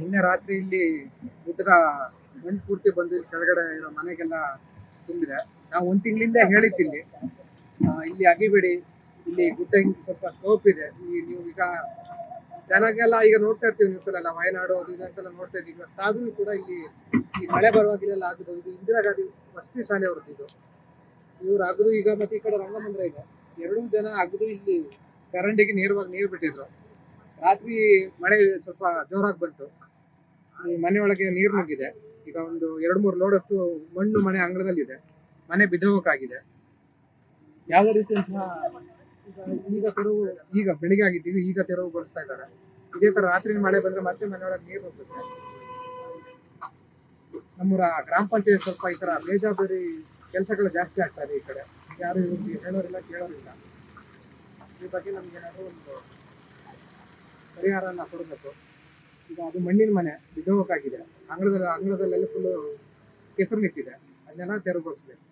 ನಿನ್ನೆ ರಾತ್ರಿ ಇಲ್ಲಿ ಗುಡ್ಡದ ಮಣ್ಣು ಪೂರ್ತಿ ಬಂದು ಇಲ್ಲಿ ಕೆಳಗಡೆ ಇರೋ ಮನೆಗೆಲ್ಲ ತುಂಬಿದೆ. ನಾವು ಒಂದ್ ತಿಂಗಳಿಂದ ಹೇಳಿತ್ತಿಲ್ಲಿ ಇಲ್ಲಿ ಅಗಿಬೇಡಿ, ಇಲ್ಲಿ ಗುಡ್ಡ ಹಿಂಗೆ ಸ್ವಲ್ಪ ಸ್ಲೋಪ್ ಇದೆ. ನೀವು ಈಗ ಜನಗೆಲ್ಲ ಈಗ ನೋಡ್ತಾ ಇರ್ತೀವಿ ನ್ಯೂಸಲ್ಲೆಲ್ಲ, ವಯನಾಡು ಅದು ಇದು ಅಂತೆಲ್ಲ ನೋಡ್ತಾ ಇದ್ದೀವಿ. ಅಷ್ಟಾದ್ರೂ ಕೂಡ ಇಲ್ಲಿ ಈ ಮಳೆ ಬರುವಾಗಿಲ್ಲ ಆಗುದು. ಇದು ಇಂದಿರಾ ಗಾಂಧಿ ವಸತಿ ಶಾಲೆ ಅವ್ರದ್ದು ಇದು. ಇವ್ರು ಅಗದು ಈಗ ಮತ್ತೆ ಈ ಕಡೆ ರಂಗಮಂದಿರ ಇದೆ, ಎರಡೂ ಜನ ಅಗದು ಇಲ್ಲಿ ಚರಂಡಿಗೆ ನೀರು ಬಿಟ್ಟಿದ್ರು. ರಾತ್ರಿ ಮಳೆ ಸ್ವಲ್ಪ ಜೋರಾಗಿ ಬಂತು, ಈ ಮನೆ ಒಳಗೆ ನೀರು ನುಗ್ಗಿದೆ. ಈಗ ಒಂದು 2-3 ಲೋಡಷ್ಟು ಮಣ್ಣು ಮನೆ ಅಂಗಳದಲ್ಲಿದೆ. ಮನೆ ಬಿದ್ದೋಗಾಗಿದೆ. ಯಾವುದೇ ರೀತಿಯಂತಹ ಈಗ ತೆರವು, ಈಗ ಬೆಳಿಗ್ಗೆ ಆಗಿದ್ದೀವಿ, ಈಗ ತೆರವುಗೊಳಿಸ್ತಾ ಇದ್ದಾರೆ. ಇದೇ ತರ ರಾತ್ರಿ ಮಳೆ ಬಂದ್ರೆ ಮತ್ತೆ ಮನೆಯೊಳಗೆ ನೀರು ನುಗ್ಗುತ್ತೆ. ನಮ್ಮೂರ ಗ್ರಾಮ ಪಂಚಾಯತ್ ಸ್ವಲ್ಪ ಈ ತರ ಬೇಜವಾಬ್ದಾರಿ ಕೆಲಸಗಳು ಜಾಸ್ತಿ ಆಗ್ತಾ ಇದೆ. ಈ ಕಡೆ ಯಾರು ಹೇಳೋರಿಲ್ಲ, ಕೇಳೋರಿಲ್ಲ. ಈ ಬಗ್ಗೆ ನಮ್ಗೆ ಏನಾದ್ರು ಒಂದು ಪರಿಹಾರನ ಕೊಡಬೇಕು. ಈಗ ಅದು ಮಣ್ಣಿನ ಮನೆ ಬಿದ್ದೋಗಾಗಿದೆ, ಅಂಗಳದಲ್ಲೆಲ್ಲ ಫುಲ್ಲು ಕೆಸರು ನಿಂತಿದೆ, ಅದನ್ನೆಲ್ಲ ತೆರವುಗೊಳಿಸ್ಬೇಕು.